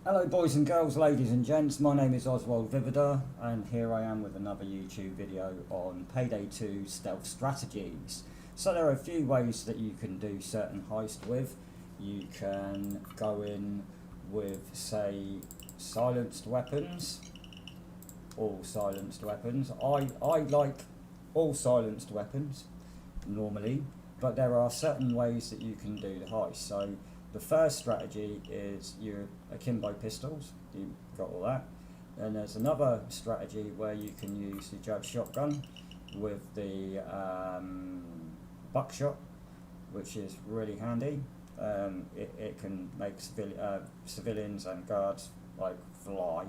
Hello boys and girls, ladies and gents, my name is Oswald Vivida and here I am with another YouTube video on Payday 2 stealth strategies. So there are a few ways that you can do certain heists with. You can go in with, say, silenced weapons, all silenced weapons. I like all silenced weapons normally, but there are certain ways that you can do the heist. So the first strategy is your akimbo pistols, you've got all that. And there's another strategy where you can use the judge shotgun with the buckshot, which is really handy. It can make civilians and guards like fly,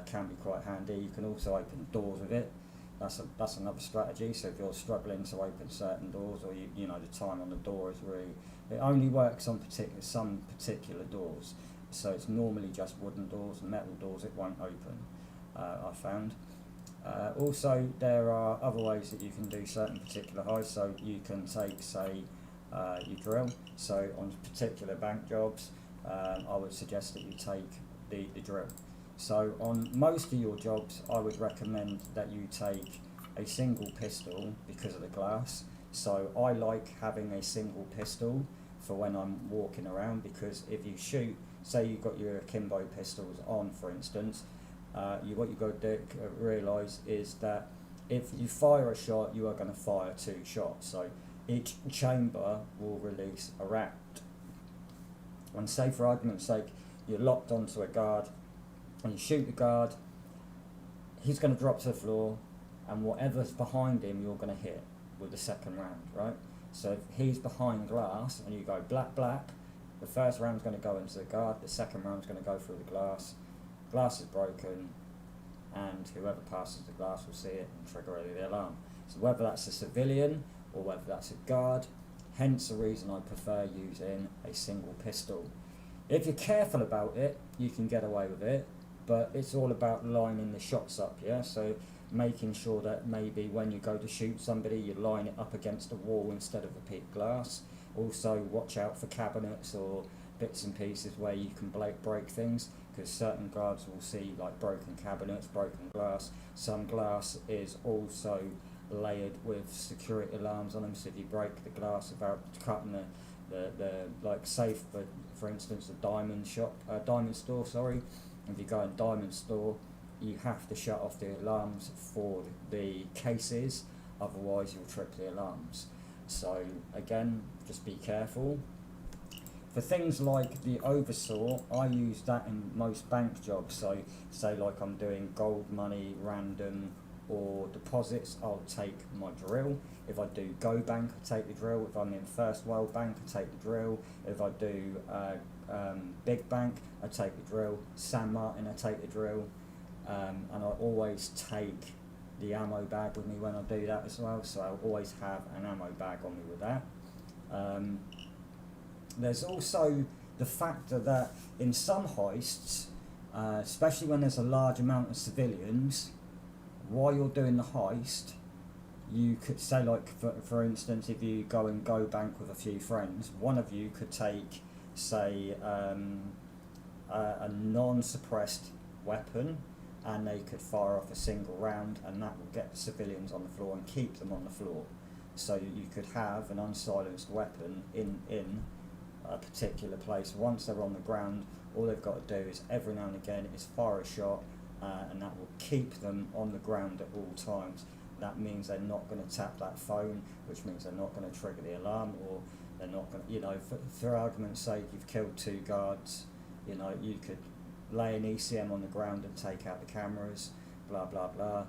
can be quite handy. You can also open doors with it. That's another strategy. So if you're struggling to open certain doors, or you know the time on the door is really, it only works on some particular doors. So it's normally just wooden doors, metal doors it won't open. I found. Also, there are other ways that you can do certain particular heists. So you can take, say, your drill. So on particular bank jobs, I would suggest that you take the drill. So on most of your jobs, I would recommend that you take a single pistol because of the glass. So I like having a single pistol for when I'm walking around, because if you shoot, say you've got your akimbo pistols on, for instance, what you've got to realise is that if you fire a shot, you are going to fire 2 shots. So each chamber will release a round. And say, for argument's sake, you're locked onto a guard, and you shoot the guard, he's going to drop to the floor, and whatever's behind him you're going to hit with the second round, right? So if he's behind glass and you go black, black, the first round's going to go into the guard, the second round's going to go through the glass. Glass is broken, and whoever passes the glass will see it and trigger the alarm. So whether that's a civilian or whether that's a guard, hence the reason I prefer using a single pistol. If you're careful about it, you can get away with it, but it's all about lining the shots up, yeah? So making sure that maybe when you go to shoot somebody, you line it up against a wall instead of a piece glass. Also, watch out for cabinets or bits and pieces where you can break things, because certain guards will see like broken cabinets, broken glass. Some glass is also layered with security alarms on them, so if you break the glass without cutting the like safe, for instance, the diamond store, sorry. If you go in diamond store, you have to shut off the alarms for the cases, otherwise you'll trip the alarms. So again, just be careful. For things like the oversaw, I use that in most bank jobs. So say like I'm doing gold money, random, or deposits, I'll take my drill. If I do Go Bank, I take the drill. If I'm in First World Bank, I take the drill. If I do Big Bank, I take the drill. San Martin, I take the drill. And I always take the ammo bag with me when I do that as well, so I'll always have an ammo bag on me with that. There's also the factor that in some heists, especially when there's a large amount of civilians, while you're doing the heist, you could say, like, for instance, if you go and Go Bank with a few friends, one of you could take, say, a non-suppressed weapon, and they could fire off a single round, and that will get the civilians on the floor and keep them on the floor. So you could have an unsilenced weapon in a particular place. Once they're on the ground, all they've got to do is every now and again is fire a shot, and that will keep them on the ground at all times. That means they're not going to tap that phone, which means they're not going to trigger the alarm, or they're not going to, you know, for argument's sake, you've killed 2 guards, you know, you could lay an ECM on the ground and take out the cameras, blah blah blah.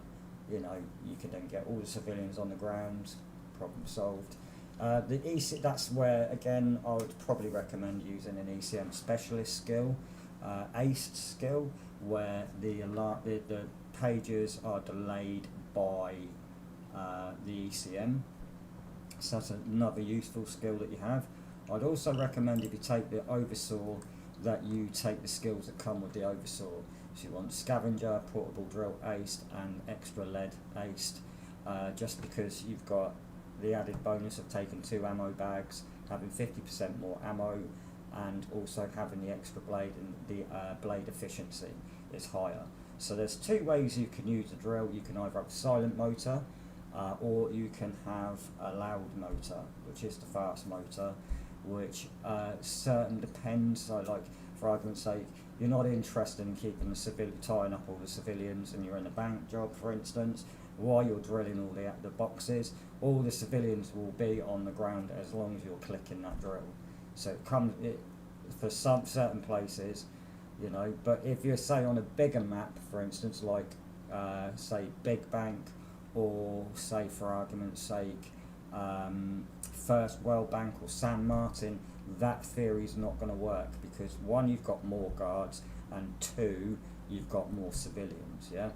You know, you can then get all the civilians on the ground, problem solved. That's where, again, I would probably recommend using an ECM specialist skill, heists skill, where the pages are delayed by the ECM. So that's another useful skill that you have. I'd also recommend, if you take the oversaw, that you take the skills that come with the oversaw. So you want scavenger, portable drill aced, and extra lead aced, just because you've got the added bonus of taking 2 ammo bags, having 50% more ammo, and also having the extra blade, and the blade efficiency is higher. So there's two ways you can use a drill. You can either have a silent motor, or you can have a loud motor, which is the fast motor, which certain depends. So, like, for argument's sake, you're not interested in keeping tying up all the civilians, and you're in a bank job, for instance. While you're drilling all the boxes, all the civilians will be on the ground as long as you're clicking that drill. So for some certain places, you know. But if you're, say, on a bigger map, for instance, like say Big Bank, or say, for argument's sake, First World Bank or San Martin, that theory is not going to work, because one, you've got more guards, and two, you've got more civilians. Yeah.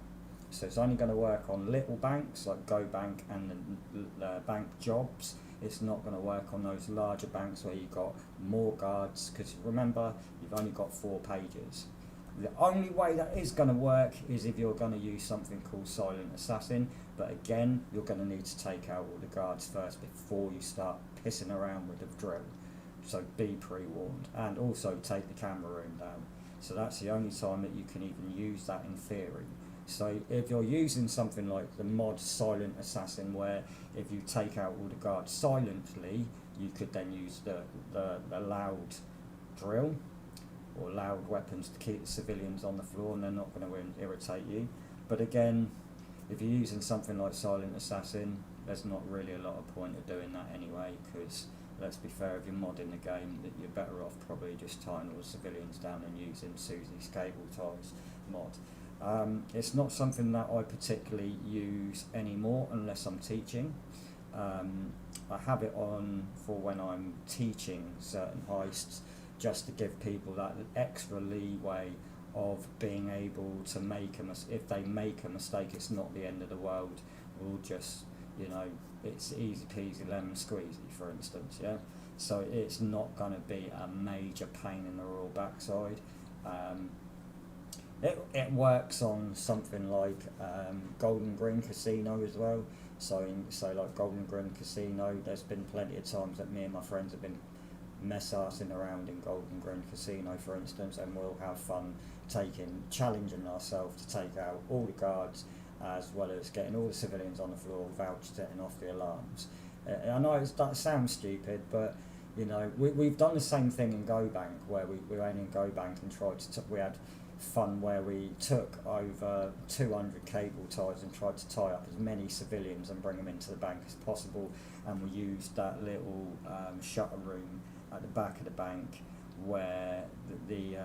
So it's only going to work on little banks like Go Bank and the bank jobs. It's not going to work on those larger banks where you've got more guards, because remember, you've only got 4 pages. The only way that is going to work is if you're going to use something called Silent Assassin, but again, you're going to need to take out all the guards first before you start pissing around with the drill. So be pre-warned, and also take the camera room down. So that's the only time that you can even use that in theory. So if you're using something like the mod Silent Assassin, where if you take out all the guards silently, you could then use the loud drill or loud weapons to keep the civilians on the floor, and they're not going to irritate you. But again, if you're using something like Silent Assassin, there's not really a lot of point of doing that anyway, because let's be fair, if you're modding the game, that you're better off probably just tying all the civilians down and using Susie's cable ties mod. It's not something that I particularly use anymore unless I'm teaching. I have it on for when I'm teaching certain heists, just to give people that extra leeway of being able to make if they make a mistake, it's not the end of the world. We'll just, you know, it's easy peasy lemon squeezy, for instance, yeah. So it's not going to be a major pain in the royal backside. It works on something like Golden Green Casino as well. So like Golden Green Casino, there's been plenty of times that me and my friends have been mess-arsing around in Golden Green Casino, for instance, and we'll have fun challenging ourselves to take out all the guards, as well as getting all the civilians on the floor without setting off the alarms. I know that sounds stupid, but you know, we've done the same thing in Go Bank, where we went in Go Bank and we had fun where we took over 200 cable ties and tried to tie up as many civilians and bring them into the bank as possible, and we used that little shutter room at the back of the bank where the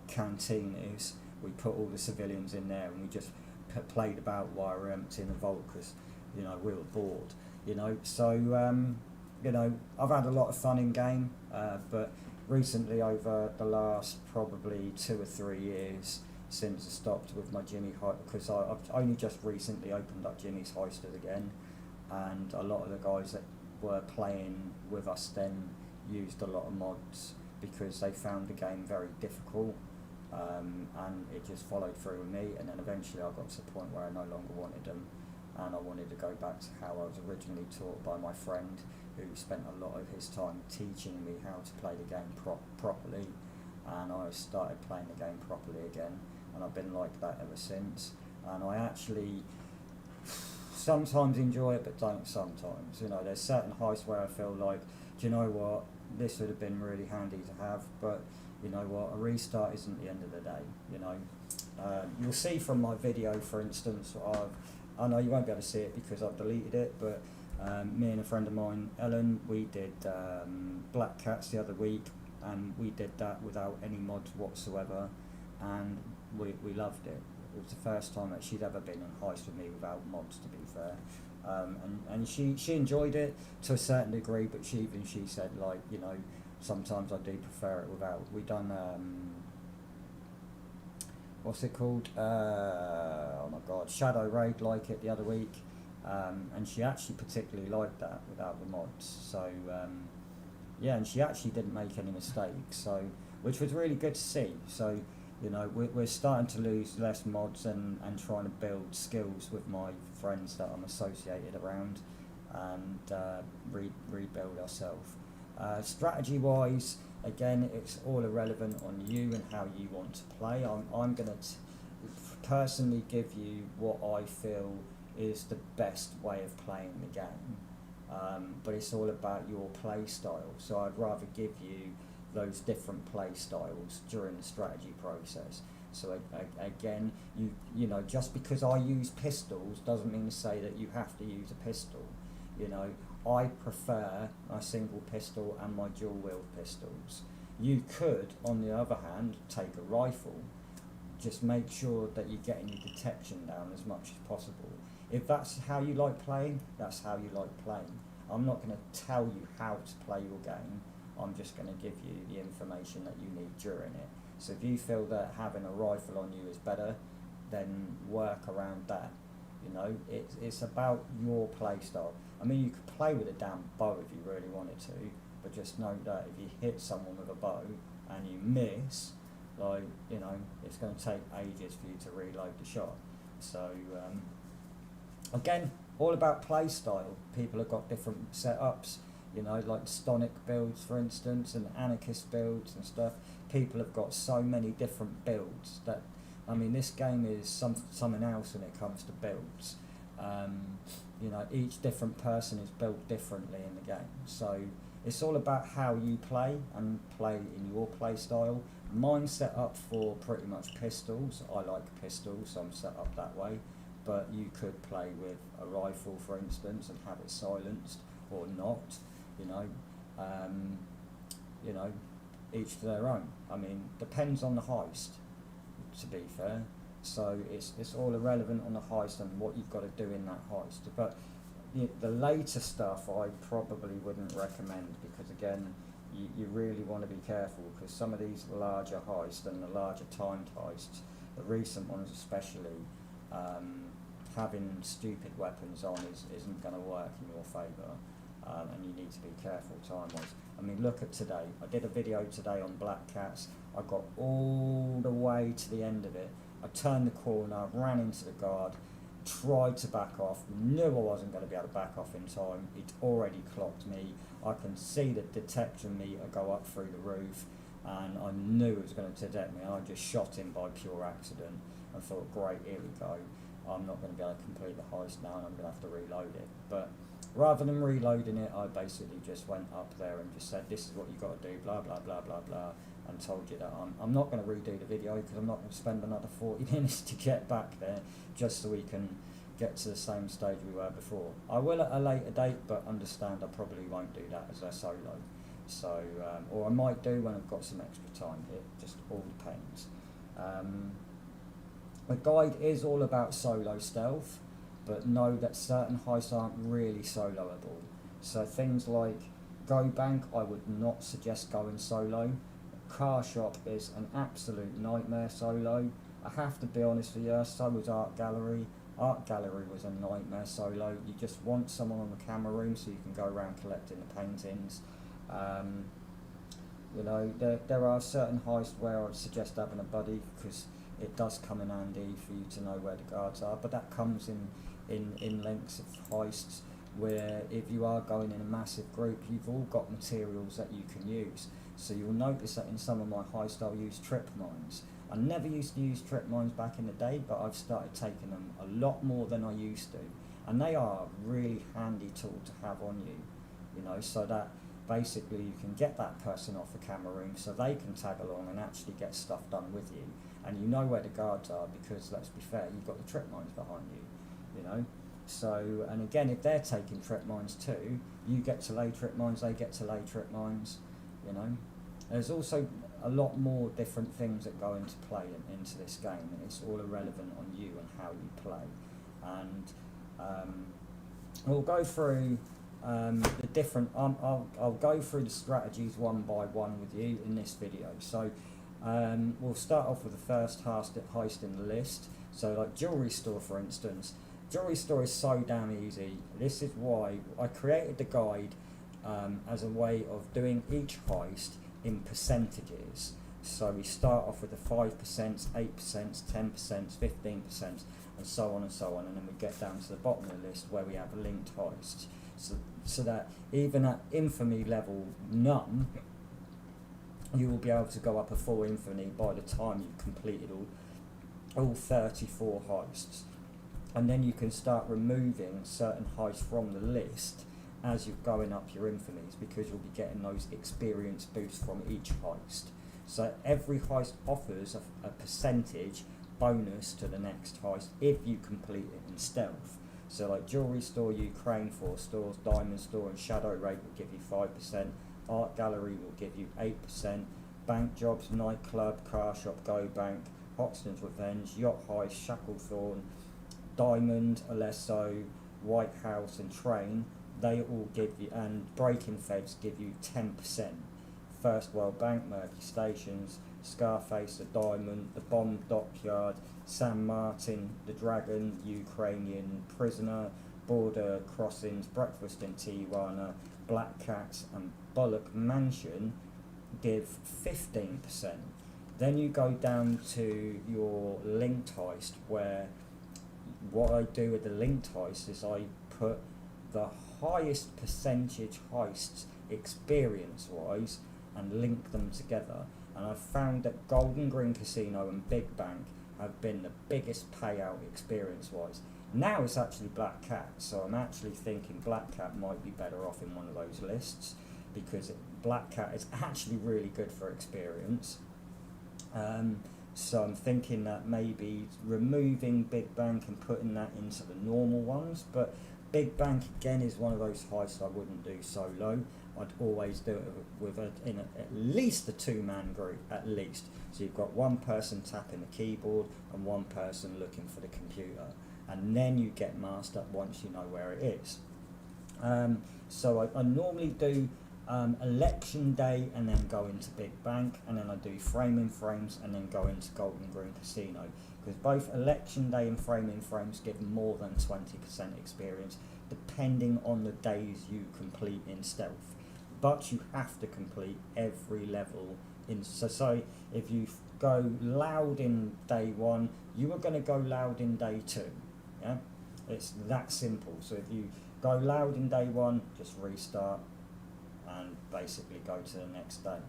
canteen is. We put all the civilians in there, and we just played about while we were emptying the vault, because you know, we were bored, you know. So you know, I've had a lot of fun in game, but recently, over the last probably 2 or 3 years since I stopped with my Jimmy heist, because I've only just recently opened up Jimmy's Heisters again, and a lot of the guys that were playing with us then used a lot of mods because they found the game very difficult, and it just followed through with me, and then eventually I got to the point where I no longer wanted them, and I wanted to go back to how I was originally taught by my friend, who spent a lot of his time teaching me how to play the game properly, and I started playing the game properly again, and I've been like that ever since. And I actually sometimes enjoy it, but don't sometimes. You know, there's certain heists where I feel like, do you know what, this would have been really handy to have, but you know what, a restart isn't the end of the day, you know. You'll see from my video, for instance, I know you won't be able to see it because I've deleted it, but me and a friend of mine, Ellen, we did Black Cats the other week, and we did that without any mods whatsoever, and we loved it. It was the first time that she'd ever been on heist with me without mods, to be fair. And she enjoyed it to a certain degree, but she said, like, you know, sometimes I do prefer it without. We done what's it called? Oh my God, Shadow Raid like it the other week. And she actually particularly liked that without the mods. So yeah, and she actually didn't make any mistakes, so which was really good to see. So you know, we're starting to lose less mods and trying to build skills with my friends that I'm associated around, and rebuild ourselves. Strategy wise, again, it's all irrelevant on you and how you want to play. I'm going to personally give you what I feel is the best way of playing the game, but it's all about your play style. So I'd rather give you those different play styles during the strategy process. So again, you know, just because I use pistols doesn't mean to say that you have to use a pistol. You know, I prefer my single pistol and my dual wield pistols. You could, on the other hand, take a rifle. Just make sure that you're getting your detection down as much as possible. If that's how you like playing, that's how you like playing. I'm not going to tell you how to play your game. I'm just going to give you the information that you need during it. So if you feel that having a rifle on you is better, then work around that. You know, it's about your play style. I mean, you could play with a damn bow if you really wanted to, but just know that if you hit someone with a bow and you miss, like, you know, it's going to take ages for you to reload the shot. So again, all about play style. People have got different setups, you know, like Stonic builds, for instance, and Anarchist builds and stuff. People have got so many different builds that, I mean, this game is something else when it comes to builds. You know, each different person is built differently in the game. So it's all about how you play and play in your play style. Mine's set up for pretty much pistols. I like pistols, so I'm set up that way. But you could play with a rifle, for instance, and have it silenced or not. You know, each to their own. I mean, depends on the heist, to be fair. So it's all irrelevant on the heist and what you've got to do in that heist. But the later stuff I probably wouldn't recommend, because again, you really want to be careful, because some of these larger heists and the larger timed heists, the recent ones especially, having stupid weapons on isn't going to work in your favour, and you need to be careful time-wise. I mean, look at today. I did a video today on Black Cats. I got all the way to the end of it. I turned the corner, ran into the guard, tried to back off, knew I wasn't going to be able to back off in time. He'd already clocked me. I can see the detection meter go up through the roof, and I knew it was going to detect me. I just shot him by pure accident and thought, great, here we go. I'm not going to be able to complete the heist now, and I'm going to have to reload it. But rather than reloading it, I basically just went up there and just said, this is what you've got to do, blah, blah, blah, blah, blah, and told you that I'm not going to redo the video, because I'm not going to spend another 40 minutes to get back there just so we can get to the same stage we were before. I will at a later date, but understand I probably won't do that as a solo. So, or I might do when I've got some extra time. It just all depends. The guide is all about solo stealth, but know that certain heists aren't really soloable. So things like Go Bank, I would not suggest going solo. Car Shop is an absolute nightmare solo. I have to be honest with you, so was Art Gallery. Art Gallery was a nightmare solo. You just want someone on the camera room so you can go around collecting the paintings. You know, there are certain heists where I'd suggest having a buddy, because it does come in handy for you to know where the guards are, but that comes in lengths of heists where if you are going in a massive group, you've all got materials that you can use. So you'll notice that in some of my heists I'll use trip mines. I never used to use trip mines back in the day, but I've started taking them a lot more than I used to. And they are a really handy tool to have on you, you know, so that basically you can get that person off the camera room so they can tag along and actually get stuff done with you. And you know where the guards are, because let's be fair, you've got the trip mines behind you, you know. So, and again, if they're taking trip mines too, you get to lay trip mines, they get to lay trip mines, you know. There's also a lot more different things that go into play into this game, and it's all irrelevant on you and how you play. And we'll go through the different, I'll go through the strategies one by one with you in this video. So we'll start off with the first heist in the list. So like jewellery store, for instance. Jewellery store is so damn easy. This is why I created the guide as a way of doing each heist in percentages. So we start off with the 5%, 8%, 10%, 15%, and so on and so on, and then we get down to the bottom of the list where we have linked heists. So that even at infamy level none, you will be able to go up a full infinity by the time you've completed all 34 heists. And then you can start removing certain heists from the list as you're going up your infinities, because you'll be getting those experience boosts from each heist. So every heist offers a percentage bonus to the next heist if you complete it in stealth. So like jewelry store, Ukraine 4 stores, diamond store and shadow raid will give you 5%, art gallery will give you 8%, bank jobs, nightclub, car shop, go bank, Hoxton's Revenge, yacht heist, Shacklethorne, diamond, Alesso, White House and train, they all give you, and breaking feds give you 10%. First World Bank, Murky Stations, Scarface, the Diamond, the Bomb Dockyard, San Martin, the Dragon, Ukrainian Prisoner, Border Crossings, Breakfast in Tijuana, Black Cats and Bullock Mansion give 15%. Then you go down to your linked heist, where what I do with the linked heist is I put the highest percentage heists experience-wise and link them together. And I've found that Golden Green Casino and Big Bank have been the biggest payout experience-wise. Now it's actually Black Cat, so I'm actually thinking Black Cat might be better off in one of those lists, because Black Cat is actually really good for experience. So I'm thinking that maybe removing Big Bank and putting that into the normal ones, but Big Bank again is one of those heists I wouldn't do solo. I'd always do it with at least a two-man group, at least. So you've got one person tapping the keyboard and one person looking for the computer, and then you get masked up once you know where it is. So I normally do election day and then go into Big Bank, and then I do framing frames and then go into Golden Green Casino, because both election day and framing frames give more than 20% experience depending on the days you complete in stealth, but you have to complete every level in. So if you go loud in day one, you are going to go loud in day two. Yeah, it's that simple. So if you go loud in day one, just restart and basically go to the next day.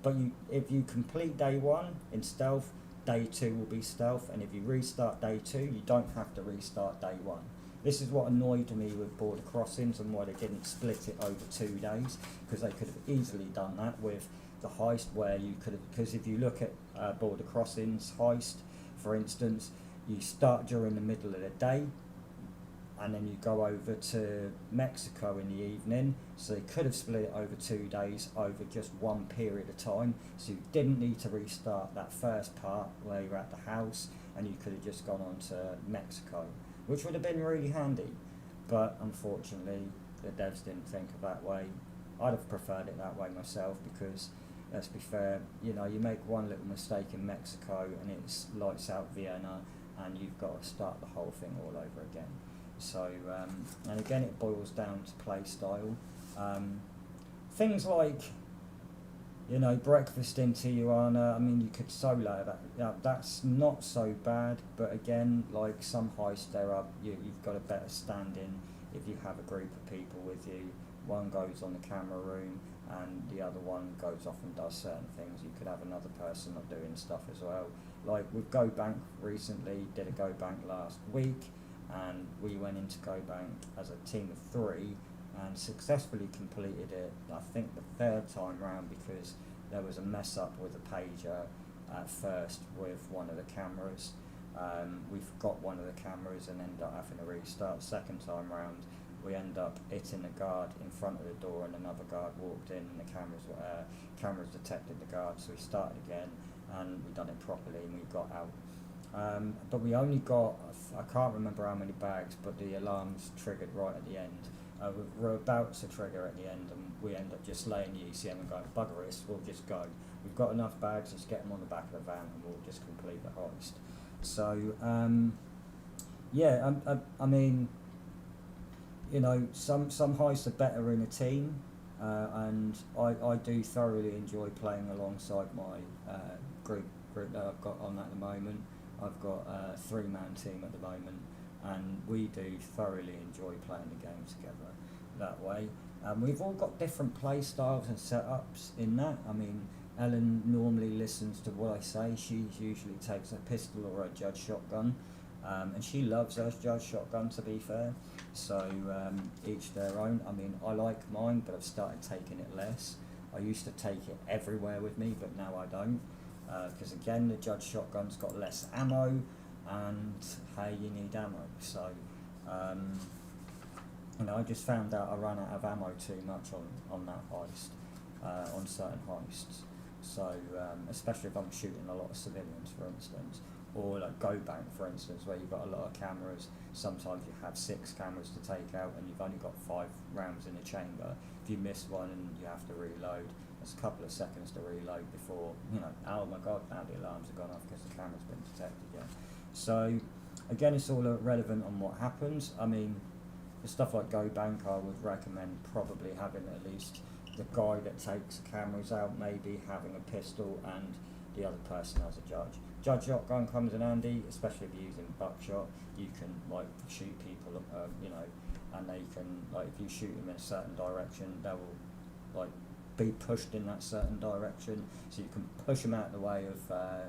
But if you complete day one in stealth, day two will be stealth, and if you restart day two, you don't have to restart day one. This is what annoyed me with Border Crossings and why they didn't split it over 2 days, because they could have easily done that with the heist, where you could have, because if you look at Border Crossings heist, for instance, you start during the middle of the day, and then you go over to Mexico in the evening, so they could have split it over 2 days over just one period of time, so you didn't need to restart that first part where you're at the house, and you could have just gone on to Mexico, which would have been really handy. But unfortunately the devs didn't think of that way. I'd have preferred it that way myself, because let's be fair, you know, you make one little mistake in Mexico and it's lights out Vienna, and you've got to start the whole thing all over again. So, and again, it boils down to play style. Things like, you know, Breakfast in Tijuana, I mean, you could solo that. Yeah, that's not so bad, but again, like some heists, you've got a better stand-in if you have a group of people with you. One goes on the camera room and the other one goes off and does certain things. You could have another person not doing stuff as well. Like with Go Bank recently, did a Go Bank last week, and we went into Go Bank as a team of 3 and successfully completed it, I think the 3rd time round, because there was a mess up with the pager at first with one of the cameras. We forgot one of the cameras and ended up having to restart. Second time round, we ended up hitting a guard in front of the door, and another guard walked in and the cameras detected the guard, so we started again and we done it properly and we got out. But we only got, I can't remember how many bags, but the alarms triggered right at the end. We're about to trigger at the end, and we end up just laying the ECM and going, bugger this, we'll just go. We've got enough bags, let's get them on the back of the van and we'll just complete the heist. So, yeah, I mean, you know, some heists are better in a team, and I do thoroughly enjoy playing alongside my group that I've got on at the moment. I've got a 3-man team at the moment, and we do thoroughly enjoy playing the game together that way. We've all got different play styles and setups in that. I mean, Ellen normally listens to what I say. She usually takes a pistol or a judge shotgun, and she loves her judge shotgun, to be fair. So each their own. I mean, I like mine, but I've started taking it less. I used to take it everywhere with me, but now I don't, because again, the judge shotgun's got less ammo, and hey, you need ammo. So I just found out I ran out of ammo too much on that heist, on certain heists. So especially if I'm shooting a lot of civilians, for instance, or like Go Bank, for instance, where you've got a lot of cameras. Sometimes you have 6 cameras to take out, and you've only got 5 rounds in the chamber. If you miss one and you have to reload, there's a couple of seconds to reload before, oh my god, now the alarms have gone off because the camera's been detected again. So again, it's all relevant on what happens. I mean, for stuff like Go Bank, I would recommend probably having at least the guy that takes the cameras out, maybe having a pistol, and the other person has a judge. Judge shotgun comes in handy, especially if you're using buckshot. You can like shoot people, and they can, like, if you shoot them in a certain direction, they will like be pushed in that certain direction. So you can push them out of the way of,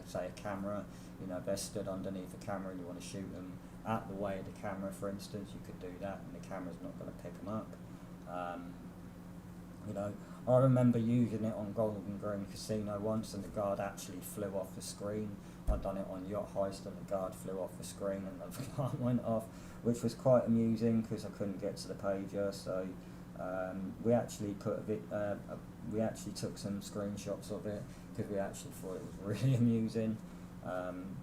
say, a camera. If they're stood underneath a camera and you want to shoot them out the way of the camera, for instance, you could do that, and the camera's not going to pick them up. I remember using it on Golden Green Casino once, and the guard actually flew off the screen. I'd done it on Yacht Heist, and the guard flew off the screen, and the guard went off, which was quite amusing because I couldn't get to the pager. So we actually we actually took some screenshots of it because we actually thought it was really amusing.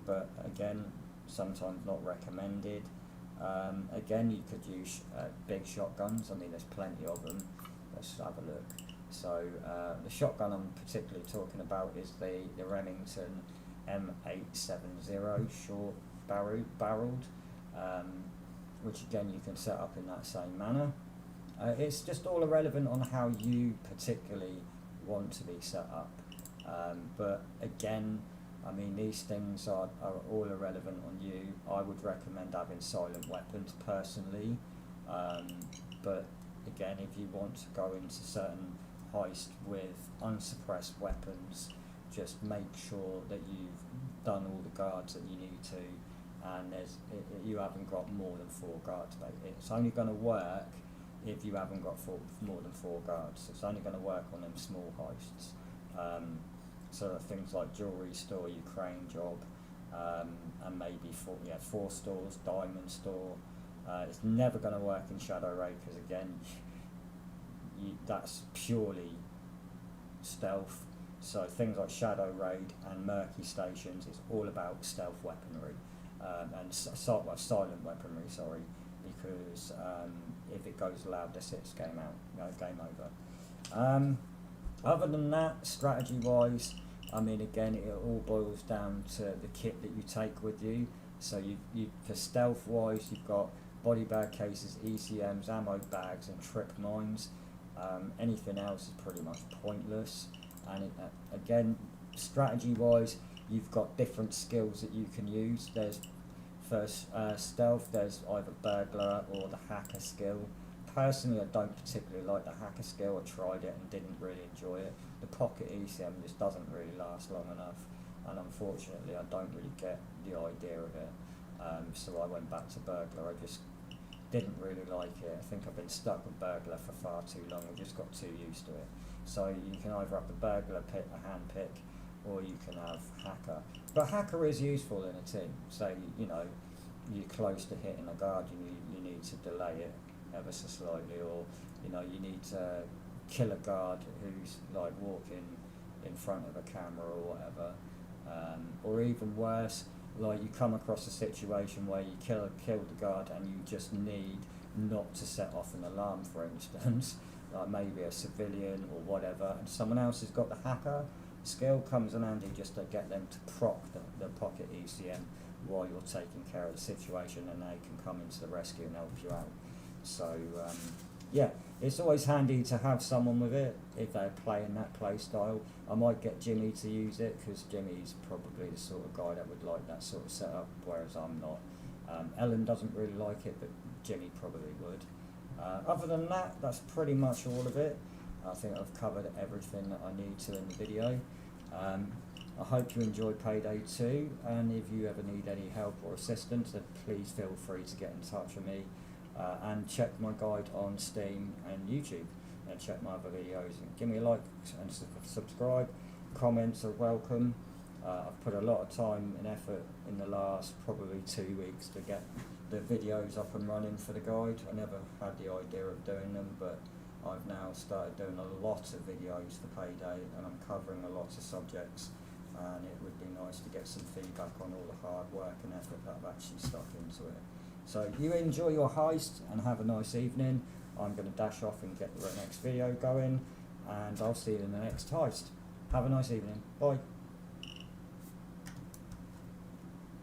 But again, sometimes not recommended. Again, you could use big shotguns. I mean, there's plenty of them. Let's have a look. So the shotgun I'm particularly talking about is the Remington M870 short barreled, which again you can set up in that same manner. It's just all irrelevant on how you particularly want to be set up. But again, I mean, these things are all irrelevant on you. I would recommend having silent weapons personally, but again, if you want to go into certain heist with unsuppressed weapons, just make sure that you've done all the guards that you need to, and you haven't got more than 4 guards. It's only going to work if you haven't got more than 4 guards. It's only going to work on them small heists. So things like jewelry store, Ukraine job, and maybe 4 stores, diamond store. It's never going to work in Shadow Raid because again, that's purely stealth. So things like Shadow Raid and Murky Stations is all about stealth weaponry, and silent weaponry. Sorry, because if it goes loud, that's it. It's game out. Game over. Other than that, strategy-wise, I mean, again, it all boils down to the kit that you take with you. So you for stealth-wise, you've got body bag cases, ECMs, ammo bags, and trip mines. Anything else is pretty much pointless. And again, strategy-wise, you've got different skills that you can use. There's first stealth. There's either burglar or the hacker skill. Personally, I don't particularly like the hacker skill. I tried it and didn't really enjoy it. The pocket ECM just doesn't really last long enough, and unfortunately, I don't really get the idea of it. So I went back to burglar. I just didn't really like it. I think I've been stuck with burglar for far too long. I just got too used to it. So you can either have the burglar pick, a hand pick, or you can have hacker. But hacker is useful in a team. So you're close to hitting a guard, you need to delay it ever so slightly, or you need to kill a guard who's like walking in front of a camera or whatever, or even worse, like you come across a situation where you killed the guard and you just need not to set off an alarm, for instance, like maybe a civilian or whatever, and someone else has got the hacker skill, comes in handy just to get them to proc the pocket ECM while you're taking care of the situation, and they can come into the rescue and help you out. So yeah, it's always handy to have someone with it if they're playing that play style. I might get Jimmy to use it because Jimmy's probably the sort of guy that would like that sort of setup, whereas I'm not. Ellen doesn't really like it, but Jimmy probably would. Other than that, that's pretty much all of it. I think I've covered everything that I need to in the video. I hope you enjoy Payday 2, and if you ever need any help or assistance, then please feel free to get in touch with me, and check my guide on Steam and YouTube, and check my other videos, and give me a like and subscribe. Comments are welcome. I've put a lot of time and effort in the last probably 2 weeks to get the videos up and running for the guide. I never had the idea of doing them, but I've now started doing a lot of videos for Payday, and I'm covering a lot of subjects, and it would be nice to get some feedback on all the hard work and effort that I've actually stuck into it. So you enjoy your heist and have a nice evening. I'm going to dash off and get the next video going, and I'll see you in the next heist. Have a nice evening. Bye.